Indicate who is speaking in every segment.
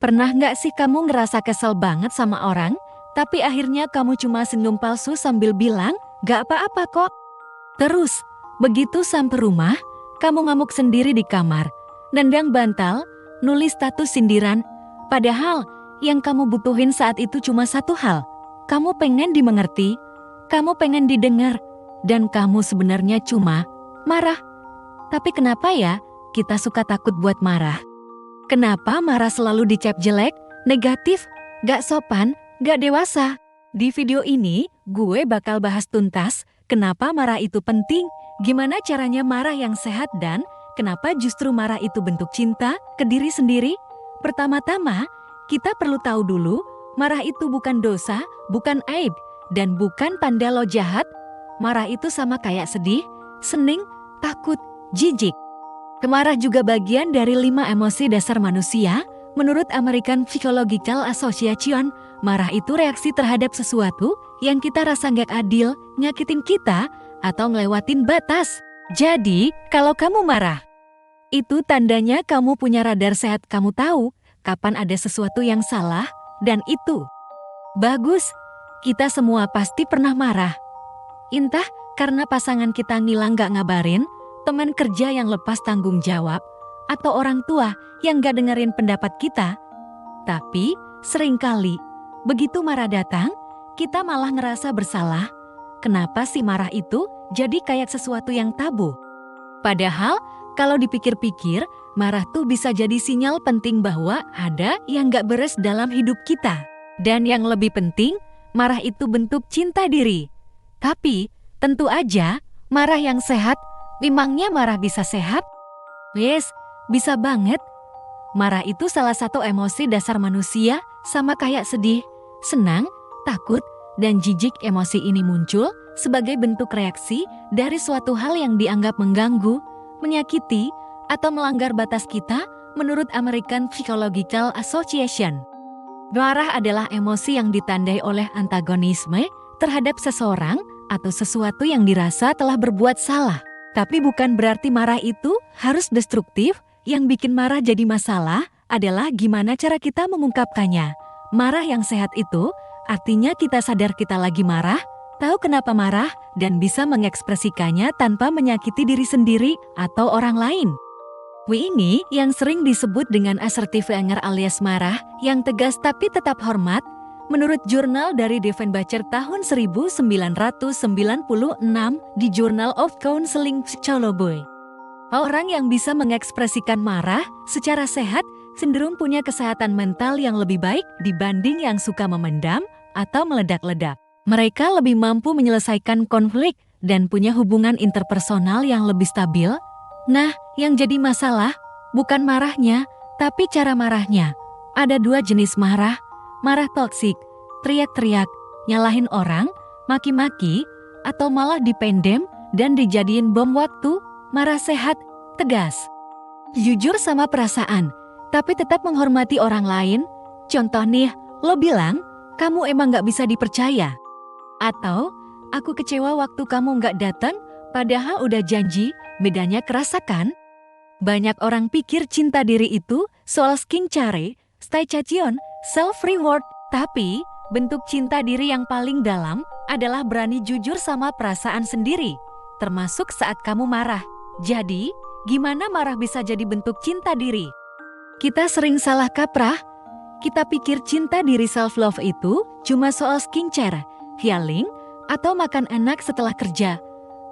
Speaker 1: Pernah nggak sih kamu ngerasa kesel banget sama orang, tapi akhirnya kamu cuma senyum palsu sambil bilang, "Gak apa-apa kok." Terus, begitu sampai rumah, kamu ngamuk sendiri di kamar, nendang bantal, nulis status sindiran, padahal yang kamu butuhin saat itu cuma satu hal. Kamu pengen dimengerti, kamu pengen didengar, dan kamu sebenarnya cuma marah. Tapi kenapa ya kita suka takut buat marah? Kenapa marah selalu dicap jelek, negatif, gak sopan, gak dewasa? Di video ini, gue bakal bahas tuntas kenapa marah itu penting, gimana caranya marah yang sehat, dan kenapa justru marah itu bentuk cinta ke diri sendiri. Pertama-tama, kita perlu tahu dulu, marah itu bukan dosa, bukan aib, dan bukan tanda lo jahat. Marah itu sama kayak sedih, seneng, takut, jijik. Kemarah juga bagian dari 5 emosi dasar manusia. Menurut American Psychological Association, marah itu reaksi terhadap sesuatu yang kita rasa nggak adil, nyakitin kita, atau ngelewatin batas. Jadi, kalau kamu marah, itu tandanya kamu punya radar sehat, kamu tahu kapan ada sesuatu yang salah, dan itu bagus. Kita semua pasti pernah marah. Entah karena pasangan kita ngilang gak ngabarin, teman kerja yang lepas tanggung jawab, atau orang tua yang gak dengerin pendapat kita. Tapi, seringkali, begitu marah datang, kita malah ngerasa bersalah. Kenapa sih marah itu jadi kayak sesuatu yang tabu? Padahal, kalau dipikir-pikir, marah tuh bisa jadi sinyal penting bahwa ada yang gak beres dalam hidup kita. Dan yang lebih penting, marah itu bentuk cinta diri. Tapi, tentu aja, marah yang sehat. Memangnya marah bisa sehat? Yes, bisa banget. Marah itu salah satu emosi dasar manusia, sama kayak sedih, senang, takut, dan jijik. Emosi ini muncul sebagai bentuk reaksi dari suatu hal yang dianggap mengganggu, menyakiti, atau melanggar batas kita menurut American Psychological Association. Marah adalah emosi yang ditandai oleh antagonisme terhadap seseorang atau sesuatu yang dirasa telah berbuat salah. Tapi bukan berarti marah itu harus destruktif. Yang bikin marah jadi masalah adalah gimana cara kita mengungkapkannya. Marah yang sehat itu artinya kita sadar kita lagi marah, tahu kenapa marah, dan bisa mengekspresikannya tanpa menyakiti diri sendiri atau orang lain. Ini yang sering disebut dengan assertive anger alias marah yang tegas tapi tetap hormat. Menurut jurnal dari Diefenbacher tahun 1996 di Journal of Counseling Psychology, orang yang bisa mengekspresikan marah secara sehat cenderung punya kesehatan mental yang lebih baik dibanding yang suka memendam atau meledak-ledak. Mereka lebih mampu menyelesaikan konflik dan punya hubungan interpersonal yang lebih stabil. Nah, yang jadi masalah bukan marahnya, tapi cara marahnya. Ada 2 jenis marah. Marah toksik, teriak-teriak, nyalahin orang, maki-maki, atau malah dipendem dan dijadiin bom waktu. Marah sehat, tegas, jujur sama perasaan, tapi tetap menghormati orang lain. Contoh nih, lo bilang, kamu emang gak bisa dipercaya. Atau, aku kecewa waktu kamu gak datang, padahal udah janji. Bedanya kerasa kan? Banyak orang pikir cinta diri itu soal skincare, staycation, self-reward. Tapi, bentuk cinta diri yang paling dalam adalah berani jujur sama perasaan sendiri, termasuk saat kamu marah. Jadi, gimana marah bisa jadi bentuk cinta diri? Kita sering salah kaprah. Kita pikir cinta diri self-love itu cuma soal skincare, healing, atau makan enak setelah kerja.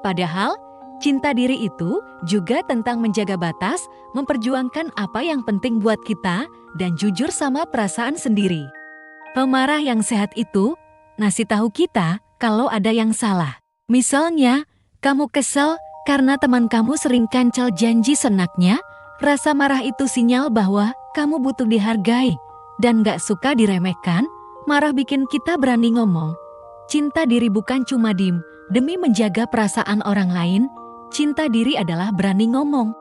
Speaker 1: Padahal, cinta diri itu juga tentang menjaga batas, memperjuangkan apa yang penting buat kita, dan jujur sama perasaan sendiri. Pemarah yang sehat itu ngasih tahu kita kalau ada yang salah. Misalnya, kamu kesel karena teman kamu sering cancel janji senaknya. Rasa marah itu sinyal bahwa kamu butuh dihargai dan gak suka diremehkan. Marah bikin kita berani ngomong. Cinta diri bukan cuma diem demi menjaga perasaan orang lain. Cinta diri adalah berani ngomong.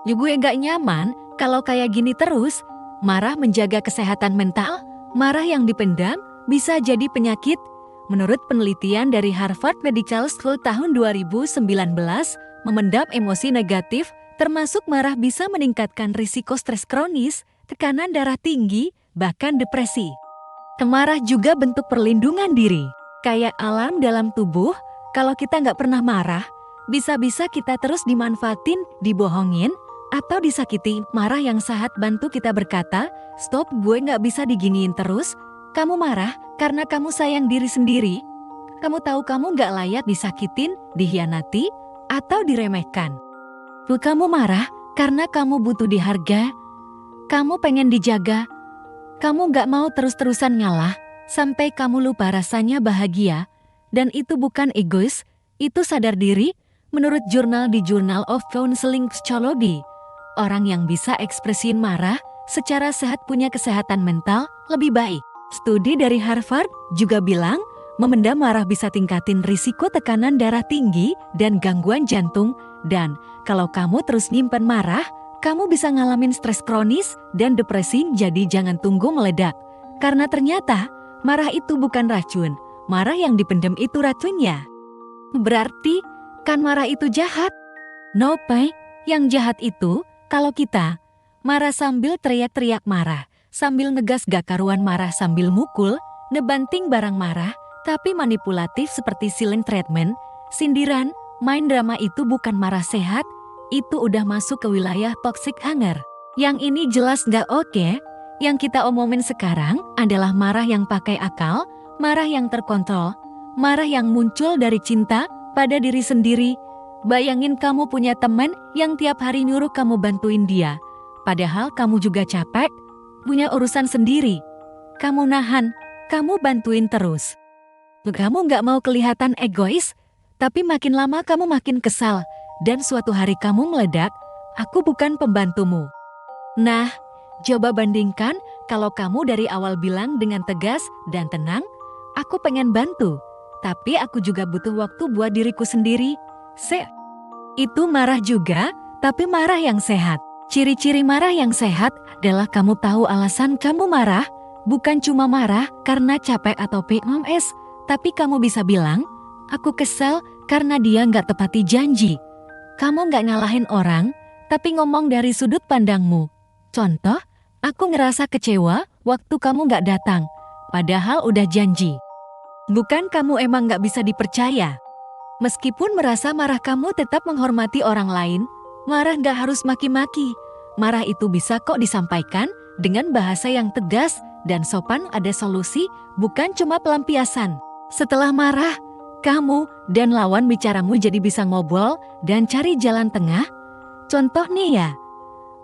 Speaker 1: Gue gak nyaman kalau kayak gini terus. Marah menjaga kesehatan mental. Marah yang dipendam bisa jadi penyakit. Menurut penelitian dari Harvard Medical School tahun 2019, memendam emosi negatif, termasuk marah, bisa meningkatkan risiko stres kronis, tekanan darah tinggi, bahkan depresi. Marah juga bentuk perlindungan diri, kayak alarm dalam tubuh. Kalau kita nggak pernah marah, bisa-bisa kita terus dimanfaatin, dibohongin, atau disakiti. Marah yang sehat bantu kita berkata, stop, gue nggak bisa diginiin terus. Kamu marah karena kamu sayang diri sendiri. Kamu tahu kamu nggak layak disakitin, dihianati, atau diremehkan. Kamu marah karena kamu butuh diharga. Kamu pengen dijaga. Kamu nggak mau terus-terusan ngalah, sampai kamu lupa rasanya bahagia. Dan itu bukan egois, itu sadar diri. Menurut jurnal di Journal of Counseling Psychology, orang yang bisa ekspresiin marah secara sehat punya kesehatan mental lebih baik. Studi dari Harvard juga bilang, memendam marah bisa tingkatin risiko tekanan darah tinggi dan gangguan jantung. Dan kalau kamu terus nyimpen marah, kamu bisa ngalamin stres kronis dan depresi. Jadi jangan tunggu meledak. Karena ternyata marah itu bukan racun. Marah yang dipendam itu racunnya. Berarti kan marah itu jahat? Nope, yang jahat itu kalau kita marah sambil teriak-teriak marah, sambil ngegas gak karuan marah, sambil mukul, nebanting barang marah, tapi manipulatif seperti silent treatment, sindiran, main drama. Itu bukan marah sehat, itu udah masuk ke wilayah toxic anger. Yang ini jelas gak oke. Yang kita omongin sekarang adalah marah yang pakai akal, marah yang terkontrol, marah yang muncul dari cinta pada diri sendiri. Bayangin kamu punya teman yang tiap hari nyuruh kamu bantuin dia, padahal kamu juga capek, punya urusan sendiri. Kamu nahan, kamu bantuin terus. Kamu nggak mau kelihatan egois, tapi makin lama kamu makin kesal, dan suatu hari kamu meledak, aku bukan pembantumu. Nah, coba bandingkan kalau kamu dari awal bilang dengan tegas dan tenang, aku pengen bantu, tapi aku juga butuh waktu buat diriku sendiri. Itu marah juga, tapi marah yang sehat. Ciri-ciri marah yang sehat adalah kamu tahu alasan kamu marah, bukan cuma marah karena capek atau PMS, tapi kamu bisa bilang, aku kesal karena dia nggak tepati janji. Kamu nggak nyalahin orang, tapi ngomong dari sudut pandangmu. Contoh, aku ngerasa kecewa waktu kamu nggak datang, padahal udah janji. Bukan kamu emang gak bisa dipercaya. Meskipun merasa marah, kamu tetap menghormati orang lain. Marah gak harus maki-maki. Marah itu bisa kok disampaikan dengan bahasa yang tegas dan sopan. Ada solusi, bukan cuma pelampiasan. Setelah marah, kamu dan lawan bicaramu jadi bisa ngobrol dan cari jalan tengah. Contoh nih ya,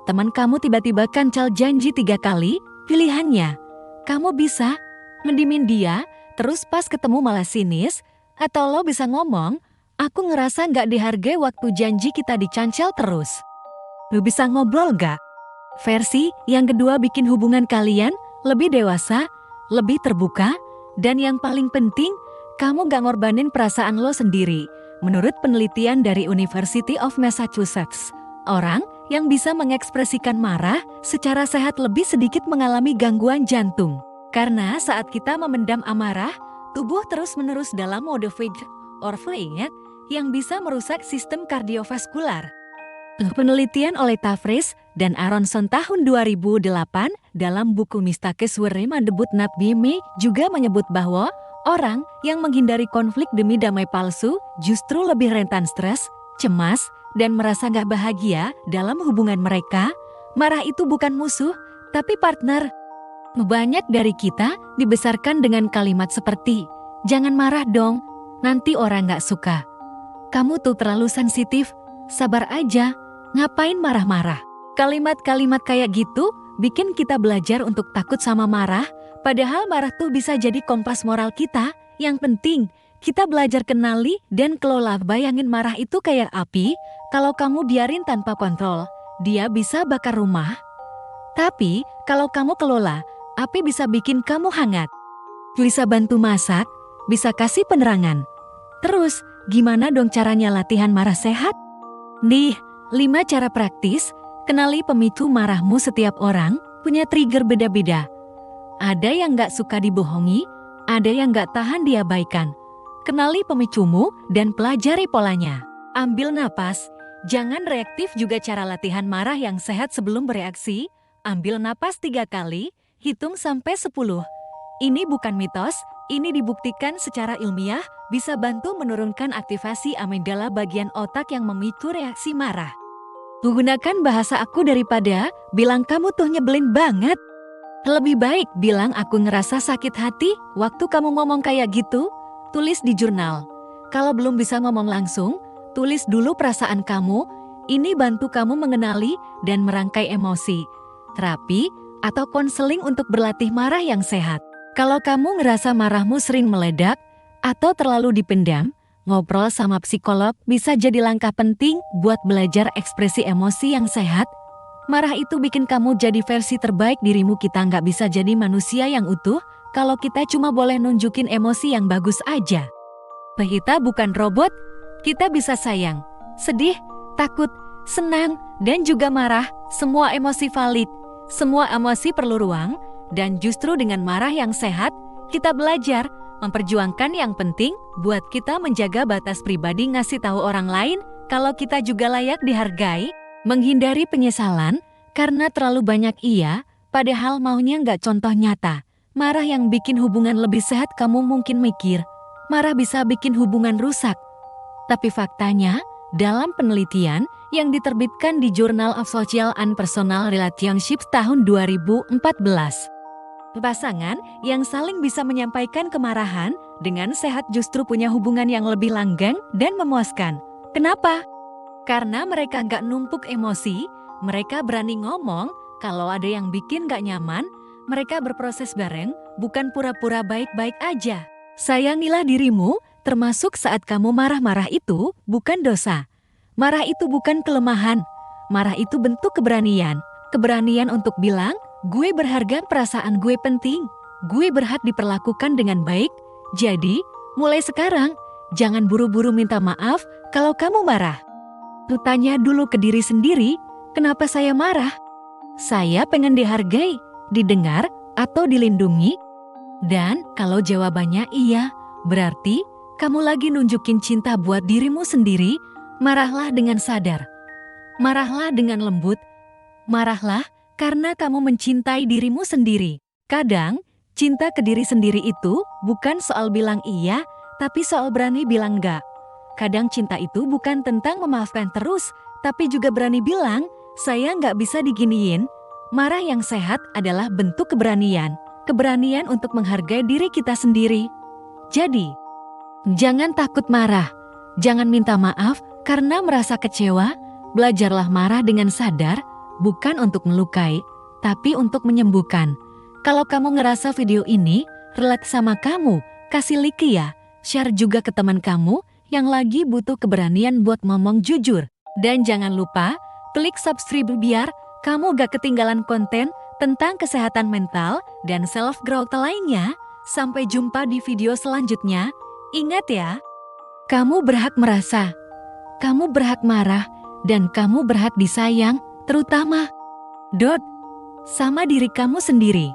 Speaker 1: teman kamu tiba-tiba cancel janji 3 kali, pilihannya. Kamu bisa mendimin dia, terus pas ketemu malah sinis, atau lo bisa ngomong, aku ngerasa gak dihargai waktu janji kita dicancel terus. Lo bisa ngobrol gak? Versi yang kedua bikin hubungan kalian lebih dewasa, lebih terbuka, dan yang paling penting, kamu gak ngorbanin perasaan lo sendiri. Menurut penelitian dari University of Massachusetts, orang yang bisa mengekspresikan marah secara sehat lebih sedikit mengalami gangguan jantung. Karena saat kita memendam amarah, tubuh terus-menerus dalam mode fight or flight yang bisa merusak sistem kardiovaskular. Penelitian oleh Tavris dan Aronson tahun 2008 dalam buku Mistakes Were Made But Not Be Me juga menyebut bahwa orang yang menghindari konflik demi damai palsu justru lebih rentan stres, cemas, dan merasa gak bahagia dalam hubungan mereka. Marah itu bukan musuh, tapi partner. Banyak dari kita dibesarkan dengan kalimat seperti, jangan marah dong, nanti orang gak suka. Kamu tuh terlalu sensitif, sabar aja, ngapain marah-marah. Kalimat-kalimat kayak gitu bikin kita belajar untuk takut sama marah, padahal marah tuh bisa jadi kompas moral kita. Yang penting, kita belajar kenali dan kelola. Bayangin marah itu kayak api, kalau kamu biarin tanpa kontrol, dia bisa bakar rumah. Tapi, kalau kamu kelola, api bisa bikin kamu hangat. Bisa bantu masak, bisa kasih penerangan. Terus, gimana dong caranya latihan marah sehat? Nih, 5 cara praktis, kenali pemicu marahmu. Setiap orang punya trigger beda-beda. Ada yang gak suka dibohongi, ada yang gak tahan diabaikan. Kenali pemicumu dan pelajari polanya. Ambil napas, jangan reaktif. Juga cara latihan marah yang sehat sebelum bereaksi. Ambil napas 3 kali, hitung sampai 10. Ini bukan mitos, ini dibuktikan secara ilmiah bisa bantu menurunkan aktivasi amigdala bagian otak yang memicu reaksi marah. Gunakan bahasa aku daripada bilang kamu tuh nyebelin banget. Lebih baik bilang aku ngerasa sakit hati waktu kamu ngomong kayak gitu. Tulis di jurnal. Kalau belum bisa ngomong langsung, tulis dulu perasaan kamu. Ini bantu kamu mengenali dan merangkai emosi. Terapi atau konseling untuk berlatih marah yang sehat. Kalau kamu ngerasa marahmu sering meledak atau terlalu dipendam, ngobrol sama psikolog bisa jadi langkah penting buat belajar ekspresi emosi yang sehat. Marah itu bikin kamu jadi versi terbaik dirimu. Kita nggak bisa jadi manusia yang utuh kalau kita cuma boleh nunjukin emosi yang bagus aja. Kita bukan robot, kita bisa sayang, sedih, takut, senang, dan juga marah. Semua emosi valid, semua emosi perlu ruang, dan justru dengan marah yang sehat, kita belajar memperjuangkan yang penting buat kita menjaga batas pribadi, ngasih tahu orang lain kalau kita juga layak dihargai, menghindari penyesalan karena terlalu banyak iya, padahal maunya nggak. Contoh nyata, marah yang bikin hubungan lebih sehat. Kamu mungkin mikir, marah bisa bikin hubungan rusak. Tapi faktanya, dalam penelitian yang diterbitkan di Journal of Social and Personal Relationships tahun 2014, pasangan yang saling bisa menyampaikan kemarahan dengan sehat justru punya hubungan yang lebih langgeng dan memuaskan. Kenapa? Karena mereka nggak numpuk emosi, mereka berani ngomong kalau ada yang bikin nggak nyaman, mereka berproses bareng, bukan pura-pura baik-baik aja. Sayangilah dirimu, termasuk saat kamu marah-marah. Itu bukan dosa. Marah itu bukan kelemahan. Marah itu bentuk keberanian. Keberanian untuk bilang, gue berharga, perasaan gue penting, gue berhak diperlakukan dengan baik. Jadi, mulai sekarang, jangan buru-buru minta maaf kalau kamu marah. Tanya dulu ke diri sendiri, kenapa saya marah? Saya pengen dihargai, didengar, atau dilindungi? Dan kalau jawabannya iya, berarti kamu lagi nunjukin cinta buat dirimu sendiri. Marahlah dengan sadar. Marahlah dengan lembut. Marahlah karena kamu mencintai dirimu sendiri. Kadang, cinta ke diri sendiri itu bukan soal bilang iya, tapi soal berani bilang enggak. Kadang cinta itu bukan tentang memaafkan terus, tapi juga berani bilang, saya nggak bisa diginiin. Marah yang sehat adalah bentuk keberanian. Keberanian untuk menghargai diri kita sendiri. Jadi, jangan takut marah. Jangan minta maaf karena merasa kecewa. Belajarlah marah dengan sadar, bukan untuk melukai, tapi untuk menyembuhkan. Kalau kamu ngerasa video ini relate sama kamu, kasih like ya. Share juga ke teman kamu yang lagi butuh keberanian buat ngomong jujur. Dan jangan lupa klik subscribe biar kamu gak ketinggalan konten tentang kesehatan mental dan self-growth lainnya. Sampai jumpa di video selanjutnya. Ingat ya, kamu berhak merasa, kamu berhak marah, dan kamu berhak disayang, terutama sama diri kamu sendiri.